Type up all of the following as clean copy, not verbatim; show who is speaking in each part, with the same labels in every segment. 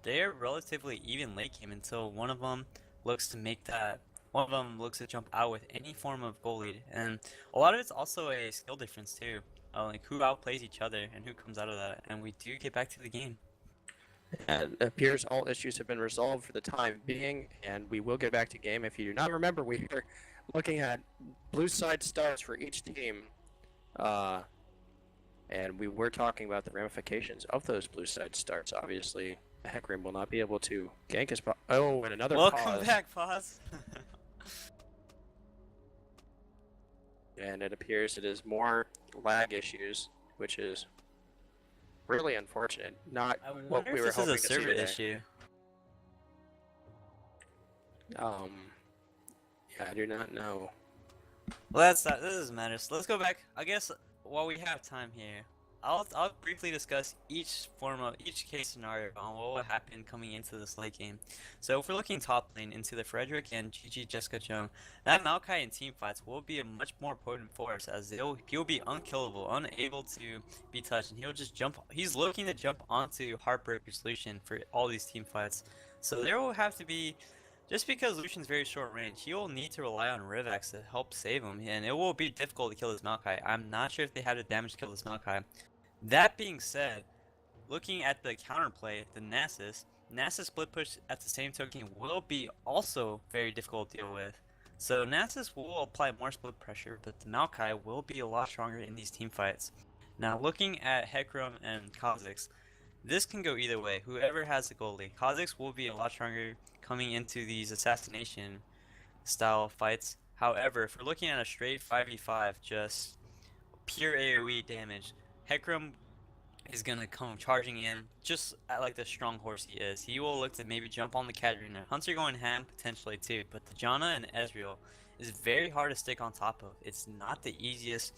Speaker 1: they're relatively even late game until one of them looks to make that. One of them looks to jump out with any form of goal lead, and a lot of it's also a skill difference too. Like who outplays each other and who comes out of that. And we do get back to the game.
Speaker 2: And it appears all issues have been resolved for the time being, and we will get back to game. If you do not remember, we are looking at blue side starts for each team, and we were talking about the ramifications of those blue side starts. Obviously, Hecarim will not be able to gank his. Oh, and another
Speaker 1: Welcome
Speaker 2: pause.
Speaker 1: back, pause.
Speaker 2: And it appears it is more lag issues, which is really unfortunate. Not
Speaker 1: I would
Speaker 2: what
Speaker 1: wonder
Speaker 2: we
Speaker 1: if
Speaker 2: were
Speaker 1: this is
Speaker 2: hoping
Speaker 1: a
Speaker 2: to see
Speaker 1: server
Speaker 2: today.
Speaker 1: issue.
Speaker 2: Yeah, I do not know.
Speaker 1: Well, that's not. That doesn't matter. So let's go back. I guess while we have time here, I'll briefly discuss each case scenario on what would happen coming into this late game. So if we're looking top lane into the Frederick and GG Jessica Chung, that Maokai in team fights will be a much more potent force as he'll be unkillable, unable to be touched, and he'll just jump. He's looking to jump onto Heartbreaker's Lucian for all these team fights. So there will have to be. Just because Lucian's very short range, he will need to rely on Rivax to help save him, and it will be difficult to kill this Maokai. I'm not sure if they have the damage to kill this Maokai. That being said, looking at the counterplay, the Nasus split push at the same token will be also very difficult to deal with. So Nasus will apply more split pressure, but the Maokai will be a lot stronger in these team fights. Now looking at Hecarim and Kha'Zix, this can go either way. Whoever has the goalie, Kha'Zix will be a lot stronger coming into these assassination style fights. However, if we're looking at a straight 5v5, just pure AoE damage, Hecarim is gonna come charging in just like the strong horse he is. He will look to maybe jump on the Katarina. Hunter going ham potentially too, but the Janna and Ezreal is very hard to stick on top of. It's not the easiest.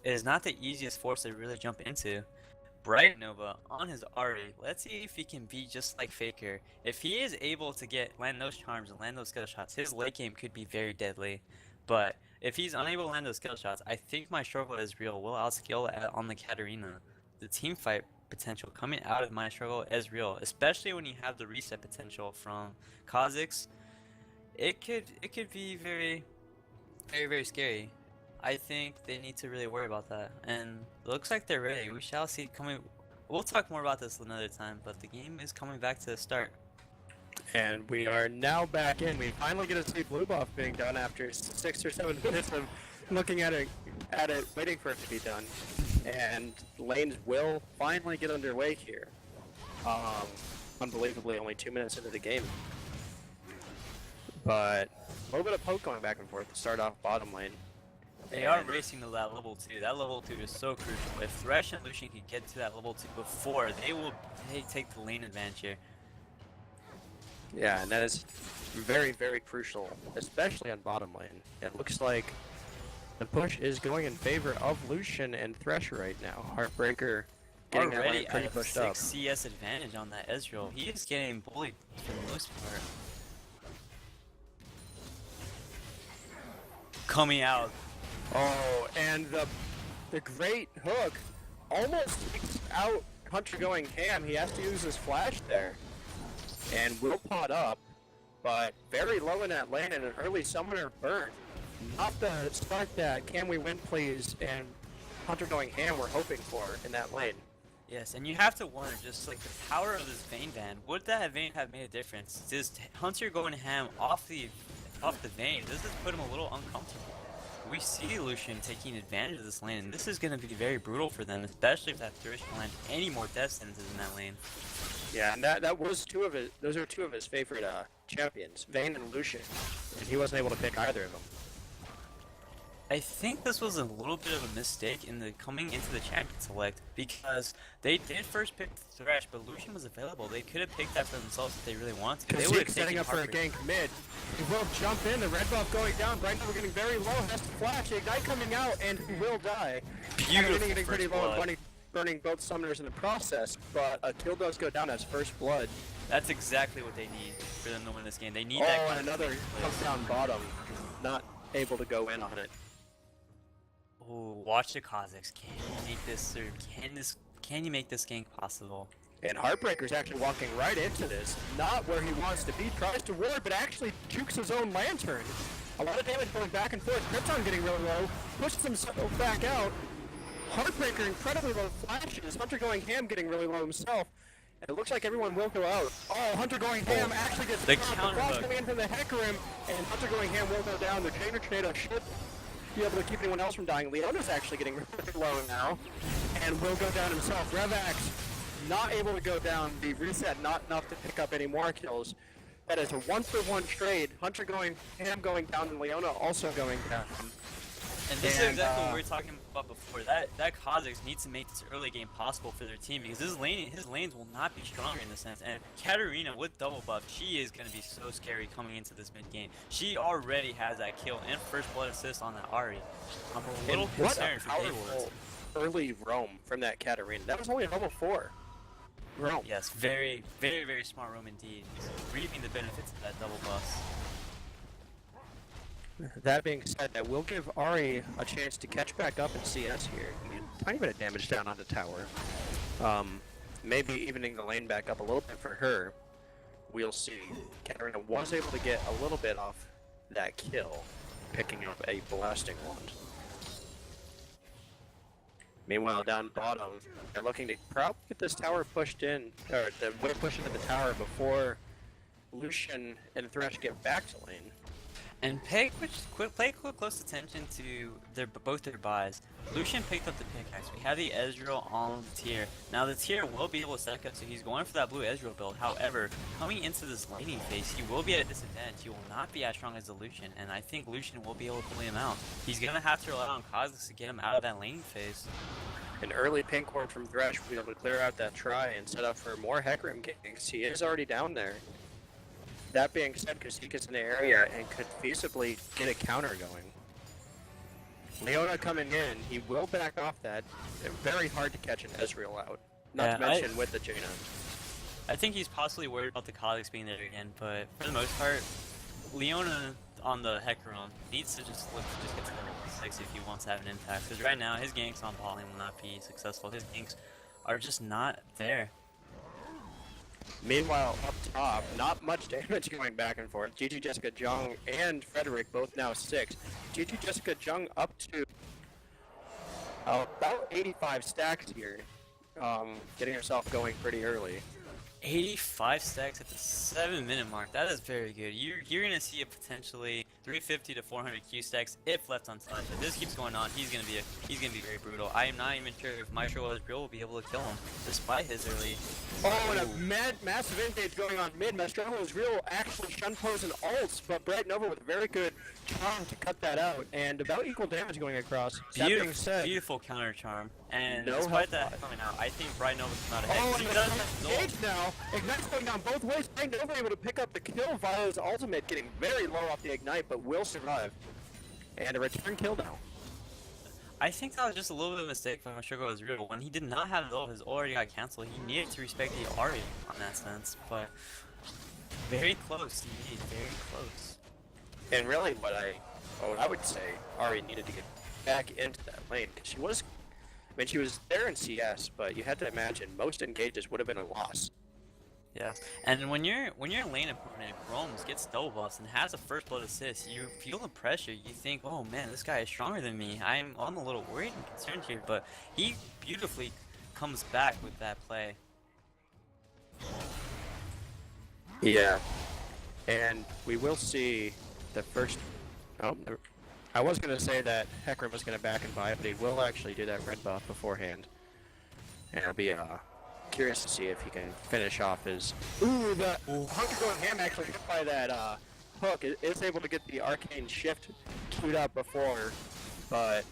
Speaker 1: It is not the easiest force to really jump into. Bright Nova on his Ahri. Let's see if he can be just like Faker. If he is able to land those charms and land those skill shots, his late game could be very deadly. But if he's unable to land those skill shots, I think my struggle is real. Will outscale on the Katarina. The team fight potential coming out of my struggle is real, especially when you have the reset potential from Kha'Zix. It could be very, very, very scary. I think they need to really worry about that, and it looks like they're ready. We shall see coming. We'll talk more about this another time, but the game is coming back to the start.
Speaker 2: And we are now back in. We finally get to see blue buff being done after 6 or 7 minutes of looking at it, waiting for it to be done. And lanes will finally get underway here. Unbelievably, only 2 minutes into the game. But a little bit of poke going back and forth to start off bottom lane.
Speaker 1: They are racing to that level 2. That level 2 is so crucial. If Thresh and Lucian can get to that level 2 before, they take the lane advantage here.
Speaker 2: Yeah, and that is very, very crucial, especially on bottom lane. It looks like the push is going in favor of Lucian and Thresh right now. Heartbreaker getting that lane pretty pushed up.
Speaker 1: 6 CS advantage on that Ezreal. He is getting bullied for the most part. Coming out.
Speaker 2: Oh, and the great hook almost takes out Hunter going ham. He has to use his flash there. And will pot up, but very low in that lane and an early summoner burn. Not the start that can we win please and Hunter going ham we're hoping for in that lane.
Speaker 1: Yes, and you have to wonder, just like the power of this Vayne ban, would that Vayne have made a difference? Does Hunter going ham off the Vayne, does this put him a little uncomfortable? We see Lucian taking advantage of this lane, and this is going to be very brutal for them, especially if that Thresh can land any more death sentences in that lane.
Speaker 2: Yeah, and that was those are two of his favorite champions, Vayne and Lucian, and he wasn't able to pick either of them.
Speaker 1: I think this was a little bit of a mistake in the coming into the champion select, because they did first pick Thresh, but Lucian was available. They could have picked that for themselves if they really wanted to. They would have
Speaker 2: setting up for a gank mid. He will jump in, the red buff going down, Bright Nova getting very low, has to flash, Ignite coming out, and he will die.
Speaker 1: Beautiful
Speaker 2: getting pretty low
Speaker 1: blood.
Speaker 2: and burning both summoners in the process, but a kill does go down as first blood.
Speaker 1: That's exactly what they need for them to win this game. They need that kind
Speaker 2: and another comes down bottom, not able to go in on it.
Speaker 1: Oh, watch the Kha'Zix. Can you make this, or can you make this gank possible?
Speaker 2: And Heartbreaker's actually walking right into this. Not where he wants to be. Tries to ward, but actually jukes his own lantern. A lot of damage going back and forth. Krypton getting really low. Pushes himself back out. Heartbreaker incredibly low flashes. Hunter going ham getting really low himself. And it looks like everyone will go out. Oh, Hunter going ham actually gets
Speaker 1: the
Speaker 2: caught.
Speaker 1: counter
Speaker 2: The flash
Speaker 1: hook.
Speaker 2: coming in from the Hecarim. And Hunter going ham will go down. The Trainer Tornado should be able to keep anyone else from dying. Leona's actually getting really low now. And will go down himself. Revax not able to go down. The reset not enough to pick up any more kills. That is a 1-for-1 trade. Hunter going ham going down and Leona also going down.
Speaker 1: And this is exactly what we were talking about before. That Kha'Zix needs to make this early game possible for their team because his lanes will not be stronger in this sense. And Katarina with double buff, she is going to be so scary coming into this mid game. She already has that kill and first blood assist on that Ahri. I'm a little
Speaker 2: What a
Speaker 1: concerned for Dayward.
Speaker 2: powerful early roam from that Katarina. That was only a level 4 roam.
Speaker 1: Yes, very, very, very smart roam indeed. He's reaping the benefits of that double buff.
Speaker 2: That being said, that will give Ahri a chance to catch back up in CS here. A tiny bit of damage down on the tower. Maybe evening the lane back up a little bit for her. We'll see. Katarina was able to get a little bit off that kill, picking up a blasting wand. Meanwhile, down bottom, they're looking to probably get this tower pushed in, or the way push into the tower before Lucian and Thresh get back to lane.
Speaker 1: And pay close attention to both their buys. Lucian picked up the pickaxe. We have the Ezreal on the tier. Now the tier will be able to stack up, so he's going for that blue Ezreal build. However, coming into this laning phase, he will be at a disadvantage. He will not be as strong as the Lucian, and I think Lucian will be able to pull him out. He's gonna have to rely on Kha'Zix to get him out of that laning phase.
Speaker 2: An early pink ward from Thresh will be able to clear out that try and set up for more Hecarim ganks. He is already down there. That being said, Kasika's in the area and could feasibly get a counter going. Leona coming in, he will back off that. Very hard to catch an Ezreal out. Not to mention with the Jaina.
Speaker 1: I think he's possibly worried about the Kha'Zix being there again, but for the most part, Leona on the Hecarim needs to just get to level 6 if he wants to have an impact. Because right now, his ganks on bot lane will not be successful. His ganks are just not there.
Speaker 2: Meanwhile, up top, not much damage going back and forth. GG Jessica Jung and Frederick both now 6. GG Jessica Jung up to about 85 stacks here. Getting herself going pretty early.
Speaker 1: 85 stacks at the 7-minute mark. That is very good. You're gonna see a potentially 350 to 400 Q stacks if left untouched. If this keeps going on, he's gonna be very brutal. I am not even sure if Maestro Ezreal will be able to kill him despite his early.
Speaker 2: Oh, and a massive engage going on mid. Maestro Ezreal actually shun pose and ults, but Bright Nova with a very good charm to cut that out, and about equal damage going across. That being said,
Speaker 1: Beautiful counter charm. And
Speaker 2: no
Speaker 1: despite that coming out, I think Bright Nova come out ahead.
Speaker 2: oh,
Speaker 1: He
Speaker 2: and
Speaker 1: does
Speaker 2: the engage now. Ignite's going down both ways. Bright Nova able to pick up the kill via his ultimate, getting very low off the Ignite, but will survive. And a return kill now.
Speaker 1: I think that was just a little bit of a mistake from Sugar Ezreal. When he did not have it all, his already got cancelled. He needed to respect the Ahri on that sense, but very close indeed, very close.
Speaker 2: And really what I would say Ahri needed to get back into that lane. She was there in CS, but you had to imagine most engages would have been a loss.
Speaker 1: Yeah, and when your lane opponent roams, gets double buffs, and has a first blood assist, you feel the pressure. You think, oh man, this guy is stronger than me. I'm a little worried and concerned here, but he beautifully comes back with that play.
Speaker 2: Yeah, and we will see the first. Oh, I was gonna say that Hecarim was gonna back and buy, but he will actually do that red buff beforehand, and I'll be curious to see if he can finish off his. Ooh, the Hunter going ham actually hit by that hook. Is able to get the arcane shift queued up before, but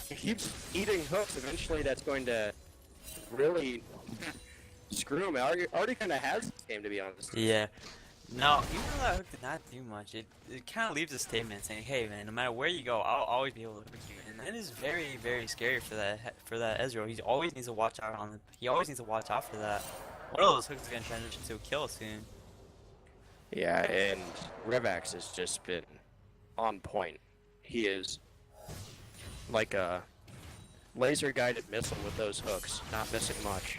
Speaker 2: he keeps eating hooks. Eventually, that's going to really screw him. Already kind of has this game, to be honest.
Speaker 1: Yeah. No, even though that hook did not do much, it kind of leaves a statement saying, "Hey man, no matter where you go, I'll always be able to hook you." And that is very, very scary for that Ezreal. He always needs to watch out for that. One of those hooks is gonna transition to a kill soon.
Speaker 2: Yeah, and Revax has just been on point. He is like a laser-guided missile with those hooks, not missing much.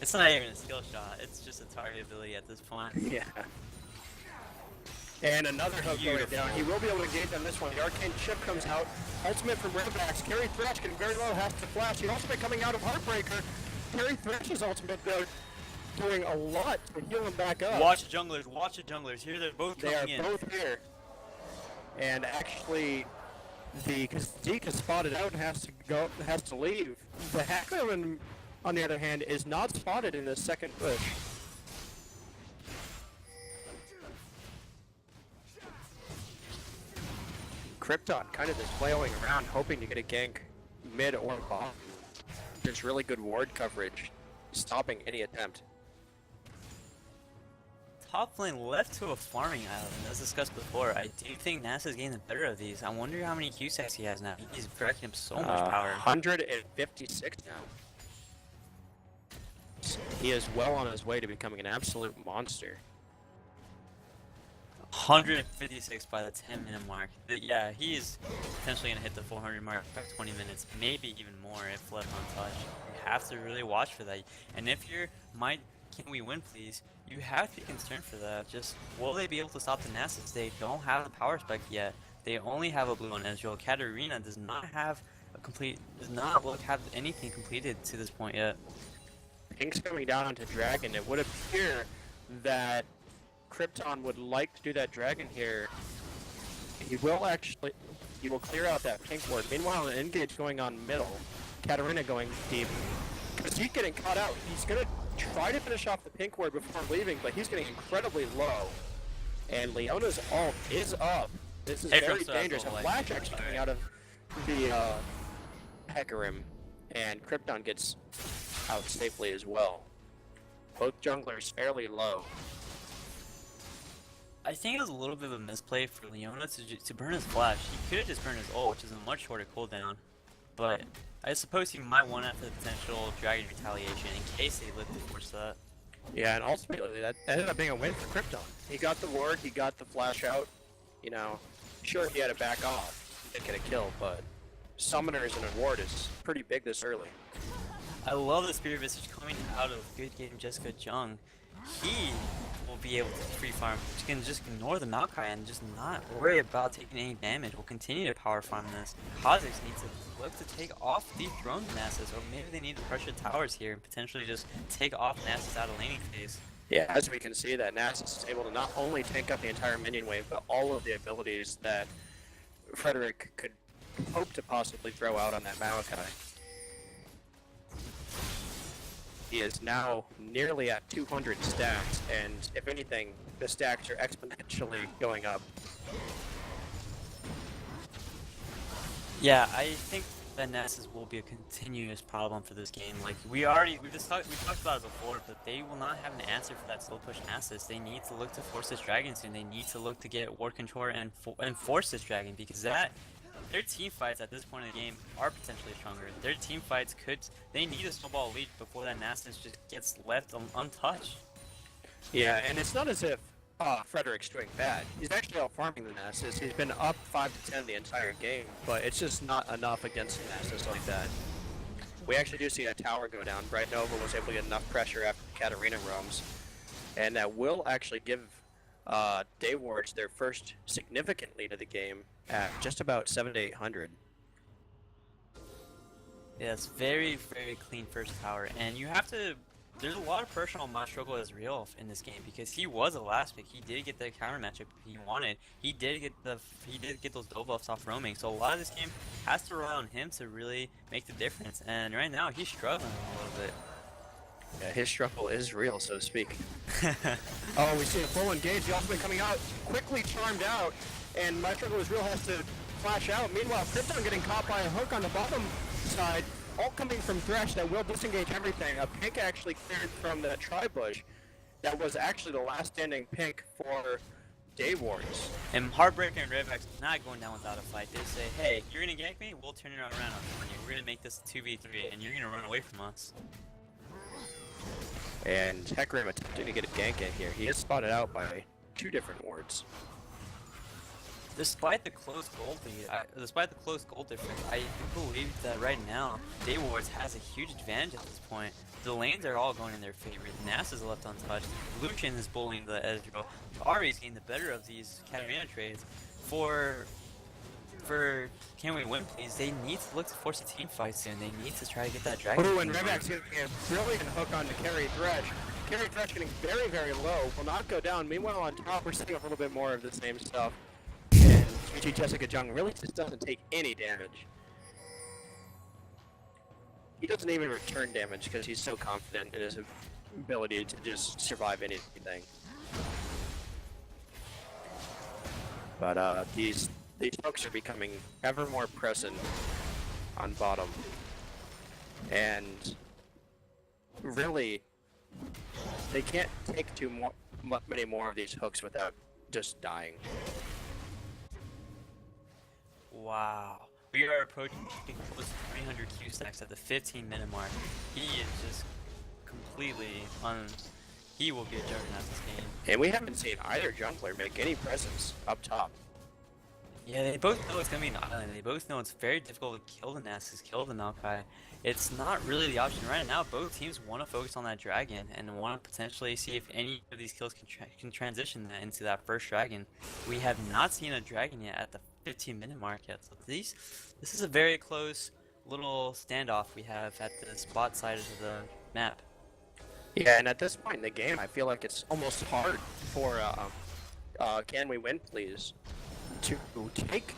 Speaker 1: It's not even a skill shot. It's just a target ability at this point.
Speaker 2: Yeah. And another hook going
Speaker 1: Beautiful.
Speaker 2: down. He will be able to engage on this one. The arcane chip comes out. Ultimate from Redbacks. Carry Thresh getting very low, has to flash. The ultimate coming out of Heartbreaker. Carry Thresh's ultimate though doing a lot to heal him back up.
Speaker 1: Watch the junglers. Watch the junglers. Here they're both
Speaker 2: They
Speaker 1: coming
Speaker 2: are
Speaker 1: in.
Speaker 2: both here. And actually, because Zeke is spotted out and has to leave. The Hackman, on the other hand, is not spotted in the second push. Krypton kind of just flailing around, hoping to get a gank mid or bottom. There's really good ward coverage, stopping any attempt.
Speaker 1: Top lane left to a farming island, as discussed before. I do think NASA's getting the better of these. I wonder how many Q-Sacks he has now. He's racking up so much power.
Speaker 2: 156 now. He is well on his way to becoming an absolute monster.
Speaker 1: 156 by the 10-minute mark. Yeah, he is potentially going to hit the 400 mark by 20 minutes, maybe even more if left untouched. You have to really watch for that. And if you're can we win please, you have to be concerned for that. Just, will they be able to stop the Nasus? They don't have the power spike yet. They only have a blue on Ezreal. Katarina does not have have anything completed to this point yet.
Speaker 2: Pink's coming down onto Dragon. It would appear that Krypton would like to do that Dragon here. He will clear out that Pink ward. Meanwhile, an engage going on middle. Katarina going deep. Because he's getting caught out. He's going to try to finish off the Pink ward before leaving, but he's getting incredibly low. And Leona's ult is up. This is very dangerous. A flash actually coming out of the Hecarim. And Krypton gets out safely as well. Both junglers fairly low.
Speaker 1: I think it was a little bit of a misplay for Leona to burn his flash. He could have just burned his ult, which is a much shorter cooldown. But I suppose he might want after the potential Dragon retaliation in case they live to force that.
Speaker 2: Yeah, and ultimately that ended up being a win for Krypton. He got the ward, he got the flash out. You know, sure he had to back off, didn't get a kill, but summoners and a ward is pretty big this early.
Speaker 1: I love the Spirit Visage coming out of Good Game Jessica Jung. He will be able to free farm. He can just ignore the Maokai and just not worry about taking any damage. We'll continue to power farm this. Kha'Zix needs to look to take off the throne Nasus, or maybe they need to pressure towers here and potentially just take off Nasus out of laning phase.
Speaker 2: Yeah, as we can see that Nasus is able to not only tank up the entire minion wave, but all of the abilities that Frederick could hope to possibly throw out on that Maokai. He is now nearly at 200 stacks, and if anything, the stacks are exponentially going up.
Speaker 1: Yeah, I think that Nasus will be a continuous problem for this game. Like we talked about it before, but they will not have an answer for that slow push Nasus. They need to look to force this dragon soon. They need to look to get ward control and force this dragon, because their team fights at this point in the game are potentially stronger. Their team fights they need a snowball lead before that Nasus just gets left untouched.
Speaker 2: Yeah, and it's not as if Frederick's doing bad. He's actually out farming the Nasus. He's been up 5 to 10 the entire game, but it's just not enough against the Nasus like that. We actually do see a tower go down. Bright Nova was able to get enough pressure after Katarina roams, and that will actually give Day Wards their first significant lead of the game at just about 700 to 800.
Speaker 1: Yeah, it's very, very clean first tower, and you have to. There's a lot of pressure on Mastruggle Ezreal in this game because he was a last pick. He did get the counter matchup he wanted. He did get those debuffs off roaming. So a lot of this game has to rely on him to really make the difference. And right now he's struggling a little bit.
Speaker 2: Yeah, his struggle is real, so to speak. Oh, we see a full engage. The ultimate coming out, quickly charmed out, and Mastruggle Ezreal has to flash out. Meanwhile, Krypton getting caught by a hook on the bottom side. All coming from Thresh that will disengage everything. A Pink actually cleared from the Tri-Bush. That was actually the last standing Pink for Day Wards.
Speaker 1: And Heartbreaker and Redbacks not going down without a fight. They say, hey, you're going to gank me? We'll turn it around on you. We're going to make this 2v3 and you're going to run away from us.
Speaker 2: And Hecarim attempting to get a gank in here. He is spotted out by 2 different wards.
Speaker 1: despite the close goal lead, despite the close goal difference, I do believe that right now, Daywards has a huge advantage at this point. The lanes are all going in their favor. Nass is left untouched. Lucian is bullying the Ezreal. Ari is getting the better of these Katarina trades. For Can We Win Please, they need to look to force a team fight soon. They need to try to get that dragon.
Speaker 2: Oh, and Revax getting a brilliant hook on to Carry Thresh. Carry Thresh getting very, very low. Will not go down. Meanwhile, on top, we're seeing a little bit more of the same stuff. And GG Jessica Jung really just doesn't take any damage. He doesn't even return damage because he's so confident in his ability to just survive anything. But these folks are becoming ever more present on bottom. And really, they can't take many more of these hooks without just dying.
Speaker 1: Wow. We are approaching close to 300 Q stacks at the 15-minute mark. He is just completely he will be a juggernaut this game.
Speaker 2: And we haven't seen either jungler make any presence up top.
Speaker 1: Yeah, they both know it's gonna be an island. They both know it's very difficult to kill the Nasus, kill the Maokai. It's not really the option right now. Both teams want to focus on that dragon and want to potentially see if any of these kills can transition that into that first dragon. We have not seen a dragon yet at the 15-minute mark yet. So this is a very close little standoff we have at the spot side of the map.
Speaker 2: Yeah, and at this point in the game, I feel like it's almost hard for Can We Win Please to take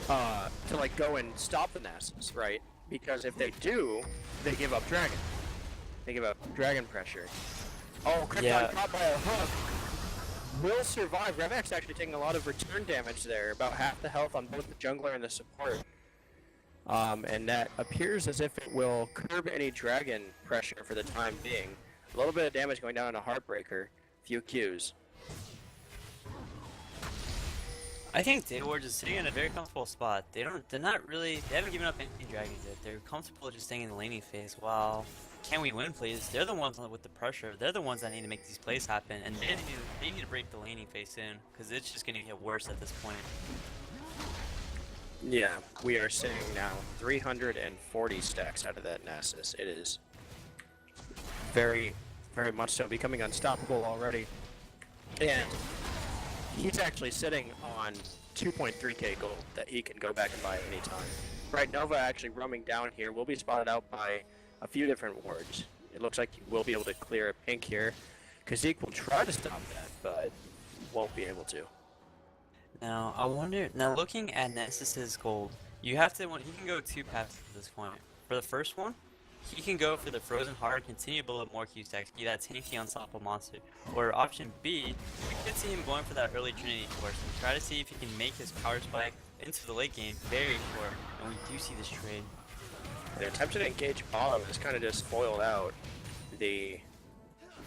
Speaker 2: to like go and stop the Nasus, right? Because if they do, they give up dragon. They give up dragon pressure. Oh, Krypton caught by a hook. Will survive. Revax actually taking a lot of return damage there, about half the health on both the jungler and the support. And that appears as if it will curb any dragon pressure for the time being. A little bit of damage going down on a Heartbreaker, few Qs.
Speaker 1: I think Daywards is sitting in a very comfortable spot. They haven't given up any dragons yet. They're comfortable just staying in the laning phase. While Can We Win Please, they're the ones with the pressure. They're the ones that need to make these plays happen, and they need to break the laning phase soon, because it's just going to get worse at this point.
Speaker 2: Yeah, we are seeing now 340 stacks out of that Nasus. It is very, very much so becoming unstoppable already. And he's actually sitting on 2.3k gold that he can go back and buy anytime. Right, Nova actually roaming down here will be spotted out by a few different wards. It looks like he will be able to clear a pink here. Kazik will try to stop that, but won't be able to.
Speaker 1: Now, I wonder, looking at Nasus's gold, he can go two paths at this point. For the first one, he can go for the Frozen Heart, continue to build up more Q stacks, be that tanky unstoppable monster. Or option B, we could see him going for that early Trinity Force and try to see if he can make his power spike into the late game very short, and we do see this trade.
Speaker 2: The attempt to engage bottom is kind of just foiled out. The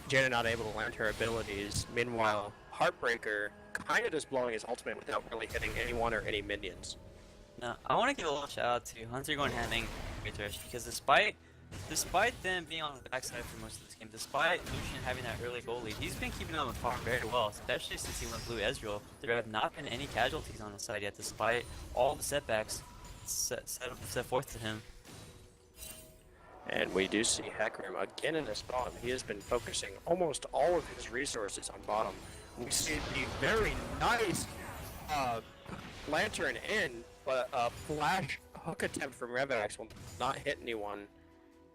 Speaker 2: Jaina not able to land her abilities. Meanwhile, Heartbreaker kind of just blowing his ultimate without really hitting anyone or any minions.
Speaker 1: Now, I want to give a little shout out to Hunter going ham and Thresh, because despite them being on the backside for most of this game, despite Lucian having that early goal lead, he's been keeping on the farm very well, especially since he went blue Ezreal. There have not been any casualties on the side yet, despite all the setbacks set forth to him.
Speaker 2: And we do see Hecarim again in this bottom. He has been focusing almost all of his resources on bottom. We see the very nice lantern in, but a flash hook attempt from Revax will not hit anyone.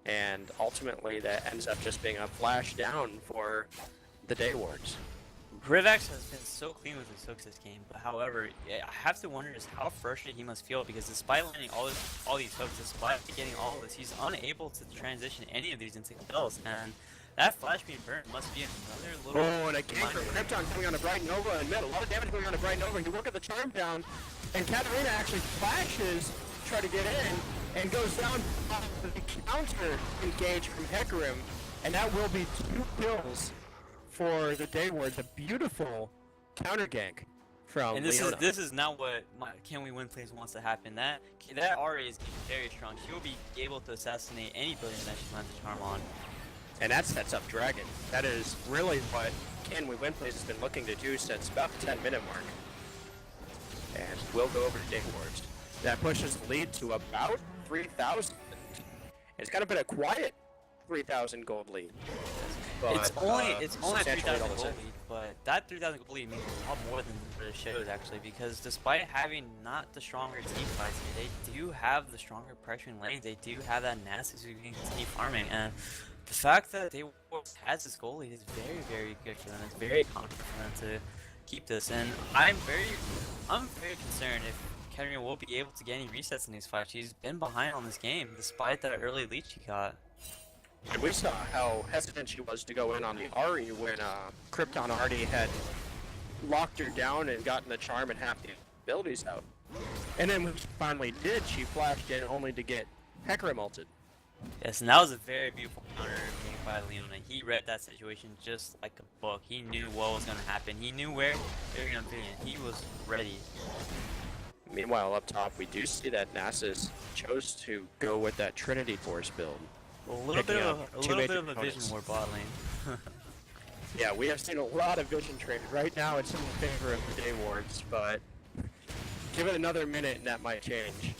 Speaker 2: And ultimately that ends up just being a flash down for the Daywards.
Speaker 1: Revax has been so clean with his hooks this game, but however, I have to wonder just how frustrated he must feel, because despite landing all these hooks, despite getting all of this, he's unable to transition any of these into kills, and that flash being burnt must be another little...
Speaker 2: Oh, and a gank from Krypton coming on to Bright Nova in mid. A lot of damage going on to Bright Nova. You work at the charm down, and Katarina actually flashes, try to get in, and goes down the counter engage from Hecarim, and that will be 2 kills for the Daywards. A beautiful counter gank from
Speaker 1: And
Speaker 2: Leona.
Speaker 1: this is not what Can We Win Plays wants to happen. That Ahri is getting very strong. She will be able to assassinate any billion that she lands a charm on.
Speaker 2: And that sets up Dragon. That is really what Can We Win Plays has been looking to do since about the 10-minute mark. and will go over to Day Wars. That pushes the lead to about 3,000. It's kind of been a quiet 3,000 gold lead. But,
Speaker 1: it's only a
Speaker 2: substantially
Speaker 1: 3,000
Speaker 2: all the
Speaker 1: gold
Speaker 2: same.
Speaker 1: lead, but that 3,000 gold lead means a lot more than it shows actually, because despite having not the stronger team fights here, they do have the stronger pressuring lane. They do have that Nasus who can continue farming, and the fact that they has this goal lead is very, very good for them. It's very confident for them to keep this, and I'm very concerned if Katarina will be able to get any resets in these fights. She's been behind on this game despite that early lead she got.
Speaker 2: And we saw how hesitant she was to go in on the Ahri when Krypton already had locked her down and gotten the charm and half the abilities out. And then when she finally did, she flashed in only to get Hecarim ulted.
Speaker 1: Yes, and that was a very beautiful counter made by Leona. He read that situation just like a book. He knew what was going to happen. He knew where they were going to be, and he was ready.
Speaker 2: Meanwhile, up top, we do see that Nasus chose to go with that Trinity Force build.
Speaker 1: A little bit of a vision
Speaker 2: components.
Speaker 1: war bot lane.
Speaker 2: Yeah, we have seen a lot of vision trade. Right now, it's in favor of the Day Wards, but give it another minute and that might change.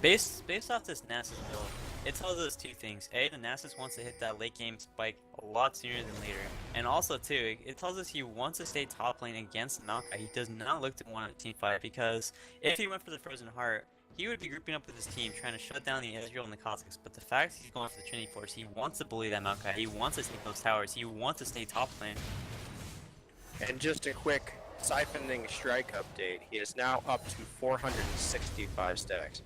Speaker 1: Based off this Nasus build, it tells us two things. A, the Nasus wants to hit that late game spike a lot sooner than later. And also, too, it tells us he wants to stay top lane against Maokai. He does not look to want a team fight, because if he went for the Frozen Heart, he would be grouping up with his team, trying to shut down the Ezreal and the Kha'Zix. But the fact he's going for the Trinity Force, he wants to bully that Maokai. He wants to take those towers. He wants to stay top lane.
Speaker 2: And just a quick siphoning strike update. He is now up to 465 stacks.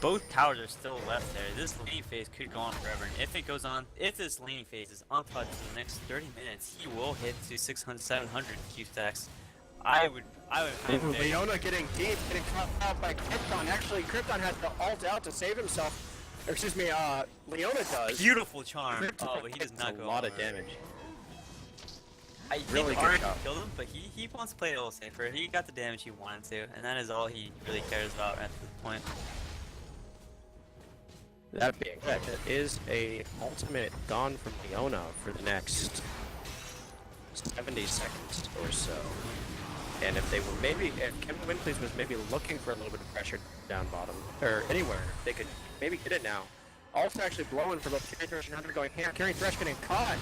Speaker 1: Both towers are still left there. This laning phase could go on forever, and if it goes on, if this laning phase is untouched for the next 30 minutes, he will hit to 600, 700 Q stacks. I would
Speaker 2: Ooh, Leona getting deep, getting caught out by Krypton. Actually, Krypton has to ult out to save himself. Or, excuse me, Leona does.
Speaker 1: beautiful charm.
Speaker 2: Krypton
Speaker 1: Oh, but he does
Speaker 2: gets
Speaker 1: not
Speaker 2: a
Speaker 1: go
Speaker 2: lot
Speaker 1: on
Speaker 2: of
Speaker 1: it.
Speaker 2: damage.
Speaker 1: I think
Speaker 2: Really good
Speaker 1: Arn
Speaker 2: job.
Speaker 1: killed him, but he wants to play it a little safer. He got the damage he wanted to, and that is all he really cares about at this point.
Speaker 2: That being said, it is a ultimate gone from Leona for the next 70 seconds or so. And if they were if Kevin Winfleys was maybe looking for a little bit of pressure down bottom, or anywhere, they could maybe get it now. Ult's actually blowing for both Carry Thresh and Hunter going ham. Carry Thresh getting caught,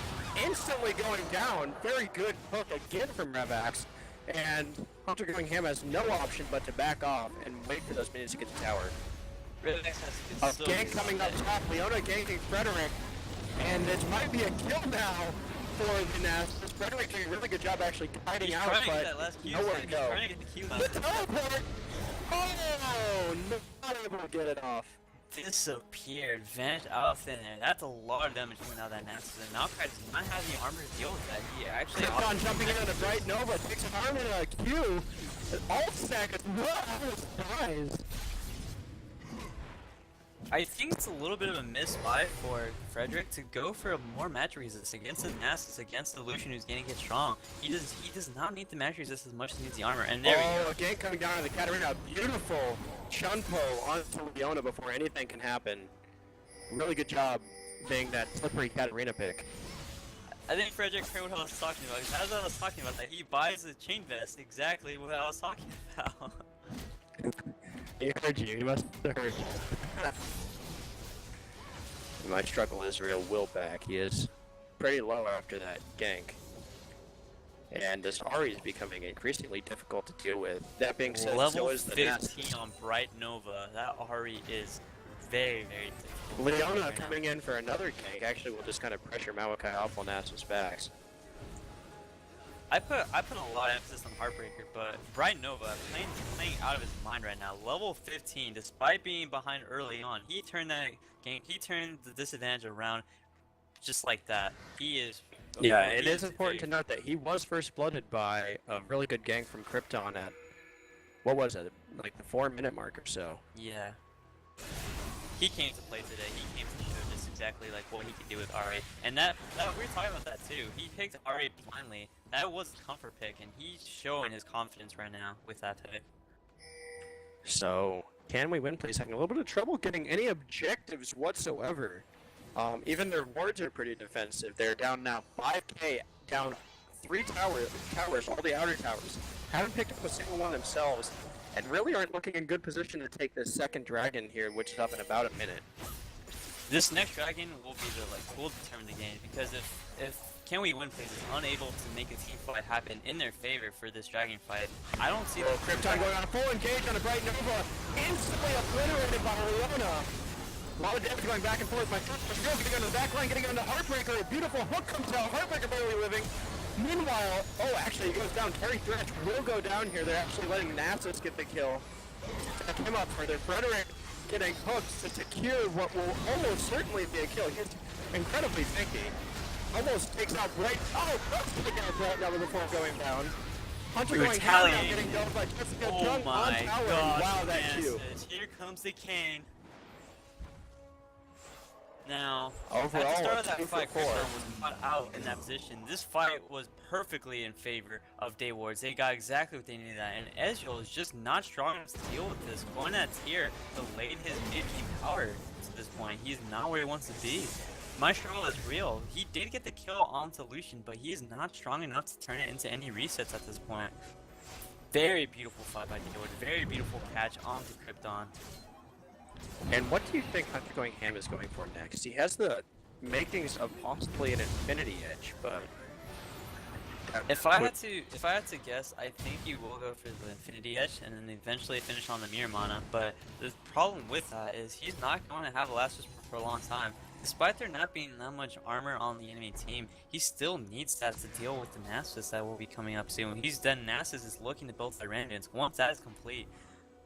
Speaker 2: instantly going down. Very good hook again from Revax. And Hunter going ham has no option but to back off and wait for those minions to get the tower. A gank coming up top, Leona ganking Frederick, and it might be a kill now for the Nasus. Frederick doing a really good job actually guiding out, but nowhere to go. The teleport! Oh, not able to get it off.
Speaker 1: Disappeared, vanished out of thin air. That's a lot of damage coming out of that Nasus, and Maokai does not have the armor to deal with that. He actually
Speaker 2: Krypton jumping in on the Bright Nova, takes an arm in a Q. An alt stack as well. I was surprised.
Speaker 1: I think it's a little bit of a misbuy for Frederick to go for a more match resist against the Nasus, against the Lucian who's gonna get strong. He does not need the match resist as much as he needs the armor, and there we go.
Speaker 2: A gank coming down on the Katarina. Beautiful Chunpo onto Leona before anything can happen. Really good job being that slippery Katarina pick.
Speaker 1: I think Frederick heard what I was talking about. As I was talking about that, he buys the chain vest, exactly what I was talking about.
Speaker 2: He heard you. He must have heard you. My struggle is real will back. He is pretty low after that gank. And this Ahri is becoming increasingly difficult to deal with. That being said,
Speaker 1: Level
Speaker 2: so is the
Speaker 1: 15
Speaker 2: Nasus.
Speaker 1: on Bright Nova. That Ahri is very, very difficult.
Speaker 2: Leona
Speaker 1: right now.
Speaker 2: coming in for another gank actually will just kind of pressure Maokai off on Nasus' backs.
Speaker 1: I put a lot of emphasis on Heartbreaker, but Bright Nova playing out of his mind right now. Level 15, despite being behind early on, he turned the disadvantage around just like that. He is.
Speaker 2: Yeah, it is important to note that he was first blooded by a really good gank from Krypton at, what was it, like the 4-minute mark or so.
Speaker 1: Yeah. He came to play today. He came to show just exactly like what he could do with Ahri, and that we were talking about that too. He picked Ahri blindly. That was a comfort pick, and he's showing his confidence right now with that pick.
Speaker 2: So, can we win, please? Having a little bit of trouble getting any objectives whatsoever. Even their wards are pretty defensive. They're down now 5k, down 3 towers, all the outer towers. haven't picked up a single one themselves, and really aren't looking in good position to take this second dragon here, which is up in about a minute.
Speaker 1: This next dragon will be the will determine the game, because if Can We Win plays is unable to make a team fight happen in their favor for this dragon fight, I don't see the
Speaker 2: Krypton going on a full engage on a Bright Nova, instantly obliterated by Leona. A lot of damage going back and forth. My first was real, getting on the back line, getting on the Heartbreaker. A beautiful hook comes out. Heartbreaker barely living. Meanwhile, oh, actually, he goes down. Terry Thresh will go down here. They're actually letting Nasus get the kill. Set him up further. Frederick getting hooks to secure what will almost certainly be a kill. He's incredibly picky. Almost takes out Bright. Oh, that's taking out Bright Nova before going down. Hunter going down, getting dove by Jessica Jung on tower. Wow, that Q.
Speaker 1: Here comes the Kane. Now,
Speaker 2: overall,
Speaker 1: at the start of that
Speaker 2: 2 for
Speaker 1: fight,
Speaker 2: 4.
Speaker 1: Krypton was caught out in that position. This fight was perfectly in favor of Daywards. They got exactly what they needed, and Ezreal is just not strong enough to deal with this. Going at tier delayed his mid-game power to this point. He's not where he wants to be. My struggle is real. He did get the kill onto Lucian, but he is not strong enough to turn it into any resets at this point. Very beautiful fight by Daywards. Very beautiful catch onto Krypton.
Speaker 2: And what do you think Hunter Going Ham is going for next? He has the makings of possibly an Infinity Edge, but
Speaker 1: if I had to guess, I think he will go for the Infinity Edge and then eventually finish on the Mirror Mana. But the problem with that is he's not going to have Elastus for a long time. Despite there not being that much armor on the enemy team, he still needs that to deal with the Nasus that will be coming up soon. He's done. Nasus is looking to build Tyranids. Once that is complete,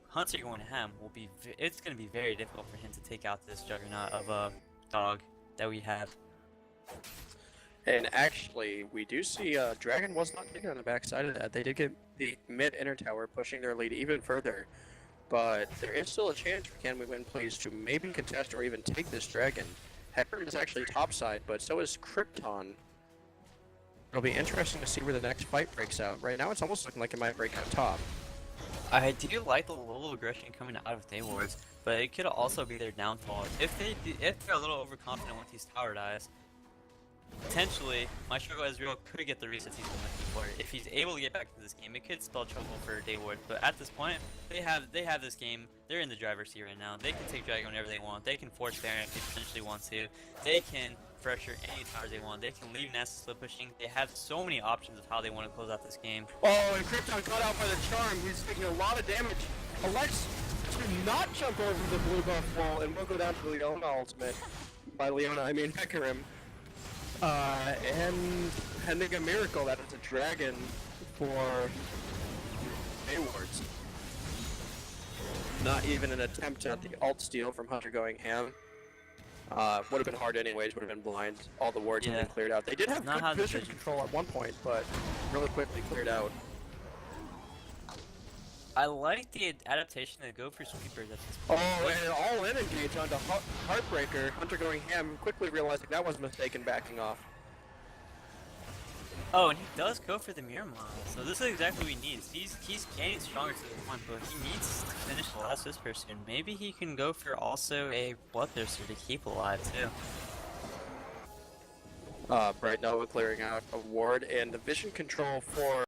Speaker 1: Hunter Going Ham will be. It's going to be very difficult for him to take out this juggernaut of a dog that we have.
Speaker 2: And actually, we do see Dragon was not taken on the backside of that. They did get the mid inner tower, pushing their lead even further. But there is still a chance for Can We Win plays to maybe contest or even take this Dragon. Hecarim is actually topside, but so is Krypton. It'll be interesting to see where the next fight breaks out. Right now, it's almost looking like it might break out top.
Speaker 1: I do like the level of aggression coming out of Daywards, but it could also be their downfall. If they're a little overconfident with these tower dives, potentially my struggle Ezreal could get the resets he's been looking for. If he's able to get back to this game, it could spell trouble for Daywards. But at this point, they have this game. They're in the driver's seat right now. They can take Dragon whenever they want. They can force Baron if they potentially want to. They can pressure any towers they want. They can leave Nasus split pushing. They have so many options of how they want to close out this game.
Speaker 2: Oh, and Krypton caught out by the charm. He's taking a lot of damage. Alex to not jump over the blue buff wall and will go down to the Leona ultimate. By Leona, I mean Hecarim. And pending a miracle, that is a dragon for Daywards. Not even an attempt at the alt steal from Hunter Going Ham. Would have been hard anyways, would have been blind. All the wards have been cleared out. They did have good vision control at one point, but really quickly cleared out.
Speaker 1: I like the adaptation to go for sweepers at this point.
Speaker 2: Oh, and an all-in engage onto Heartbreaker. Hunter Going Ham quickly realizing that was a mistake and backing off.
Speaker 1: Oh, and he does go for the Mirror Mana, so this is exactly what he needs. He's getting stronger to the point, but he needs to finish the last Whisper soon. Maybe he can go for also a Bloodthirster to keep alive too.
Speaker 2: Bright Nova clearing out a ward, and the vision control for